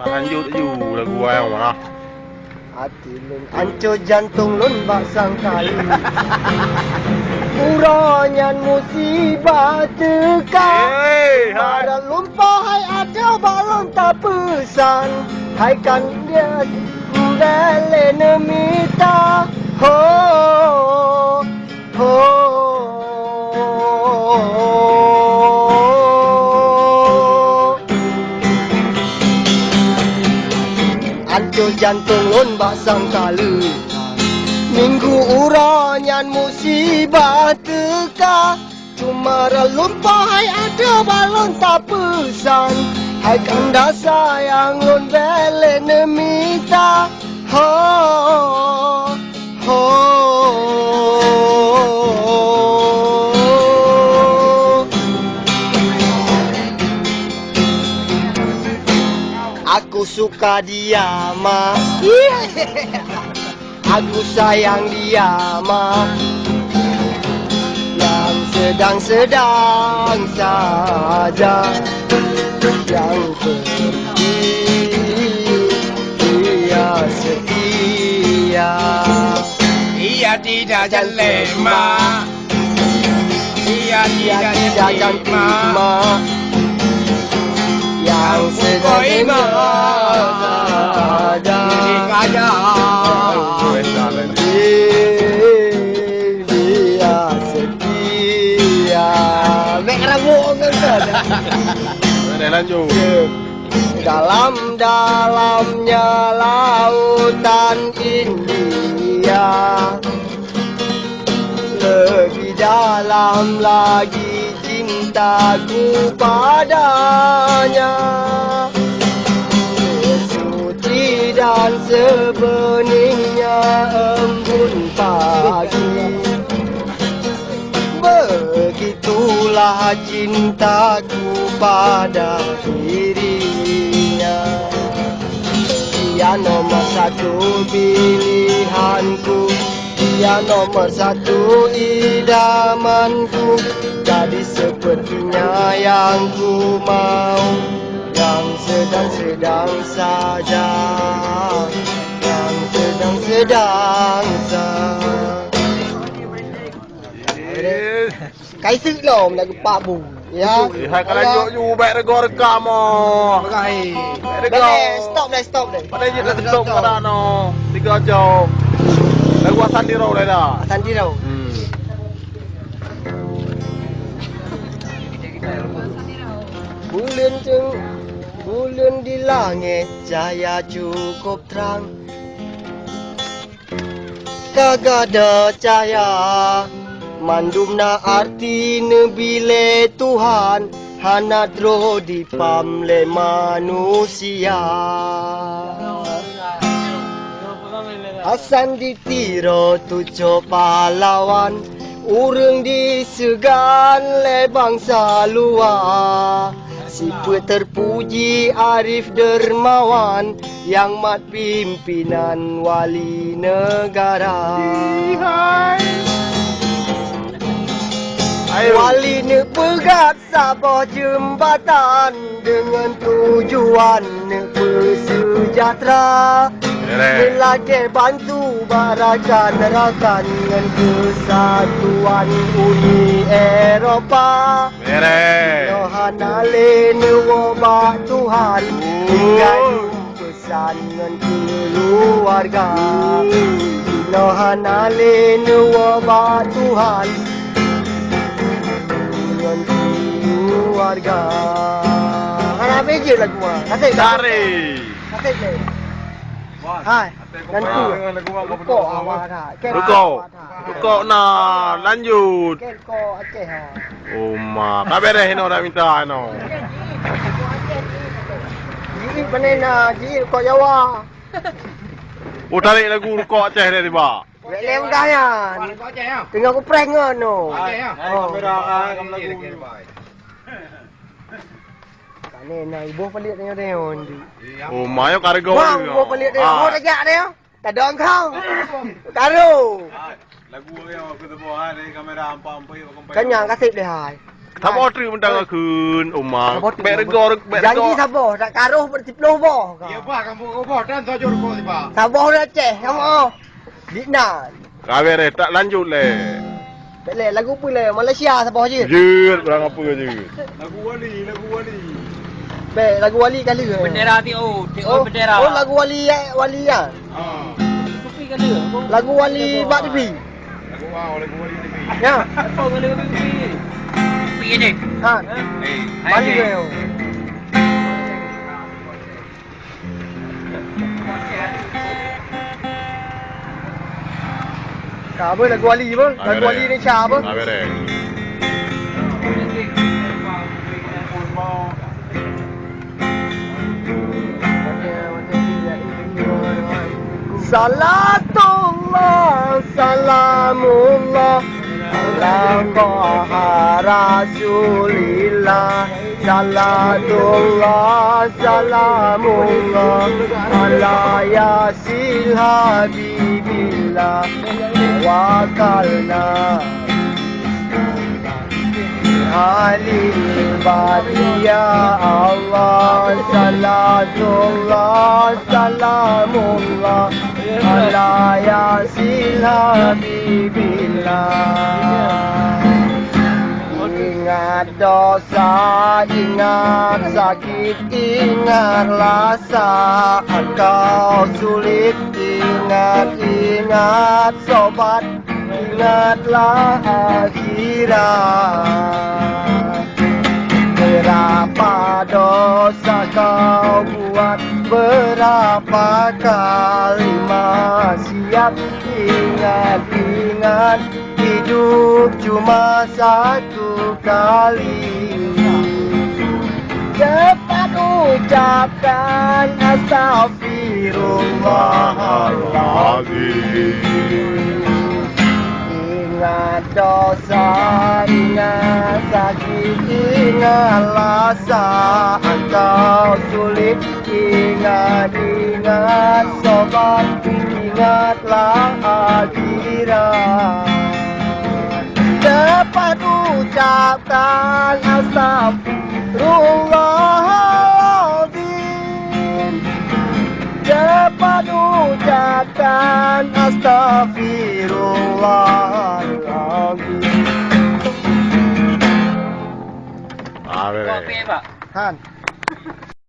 Lanjut lagu yang mana? Hati lun hancur jantung lun basang kali. Uranyan musibah teka. Ada lumpah hai ada balon tak pesan. Hai kan dia bele nemita. Ho ho. Hancur jantung lun basang kali. Minggu uranyan musibah teka. Cuma lumpah hai ada balon tak pesan. Hai kanda sayang lun bele nemita. Ho ho. Aku suka dia ma. Aku sayang dia ma. Yang sedang-sedang saja. Yang pergi dia setia. Ia tidak jelema. Ia tidak jelema. Yang sedang saja. Dia setia. Mek rambut kan. Lanjut. Dalam-dalamnya lautan India. Lebih dalam lagi cintaku padanya. Suci dan sebeningnya embun pagi. Begitulah cintaku pada dirinya. Dia nomor satu pilihanku. Dia nomor satu idamanku. Jadi sepertinya yang ku mau. Yang sedang-sedang saja. Yang sedang-sedang saja. Cái sự lồm là bà bù ya. Hai kalau lanjut baik rego rekam oh. Bagai. Stop deh. Pada je dah tutup pada no. 3 jam. Lagu Sandirau dah dah. Sandirau. Bulan di langit cahaya cukup terang. Kagak ada cahaya. Mandumna arti nebile Tuhan. Hanadro di pamle manusia. Hasan ditiro tujuh pahlawan. Urang disegan le bangsa luar. Siapa terpuji Arif Dermawan. Yang mat pimpinan wali negara. Wali ni pegat sabah jembatan. Dengan tujuan bersejahtera. Lagi bantu barakan-rakan. Dengan kesatuan Uni Eropah. Yohana lene wabak Tuhan. Tinggal pesan dengan keluarga. Yohana lene wabak Tuhan. Keluarga. Harap je lagu mah. Kasih Dari. Kasih je. Hai. Nanti. Ruko awak dah. Ruko nah lanjut. Ruko Aceh ha. Oh mak, tak beres no dah minta no. Ji panena, ji ruko Jawa. Oh tarik lagu Ruko Aceh dia tiba. Lem gayan. Tengok aku prank no. Kamera kam lagu. Ni nak ibu pelik tengok dia. Oh mayo kargo. Wah, ibu pelik dia. Oh tajak dia. Tak ada kau. Taruh. Lagu dia aku tu buat ni kamera ampa-ampa Kenyang kasih dia hai. Sabar tri mentang akun umang. Bek rego Janji sabar, tak karuh bersipuluh boh. Ya pak, kamu kau dan tujuh ruko ni pak. Sabar dah ceh, kamu. Dikna. Kabar tak lanjut le. Boleh lagu apa le? Malaysia sabar je. Jut kurang apa je. Lagu wali. Baik, lagu wali kali ke? Bendera TO bendera. Oh, lagu wali ya. Kopi kali ke? Lagu wali Bak TV. Lagu wali ni. Ya. Apa kali kopi? Kopi ni. Ha. Wali ke? Apa lagu wali apa? Lagu wali ni siapa? Kabar. Salatullah, salamullah ala Taha Rasulillah. Salatullah, salamullah ala Yasil Habibillah. Wakalna Halil Badiya Allah. Salatullah, salamullah ala Yasil Habibillah. Ingat dosa, ingat sakit, ingatlah saat kau sulit. Ingat sobat, ingatlah akhirat. Berapa dosa kau buat, berapa kali maksiat. Ingat, hidup cuma satu kali. Cepat ucapkan astaghfirullahaladzim. Ingat dosa, ingat sakit, ingatlah saat kau sulit. Ingat sobat, ingatlah akhirat. Cepat ucapkan astaghfirullahaladzim. Cepat ucapkan astaghfirullahaladzim. Kabar. Kopi pak. Han.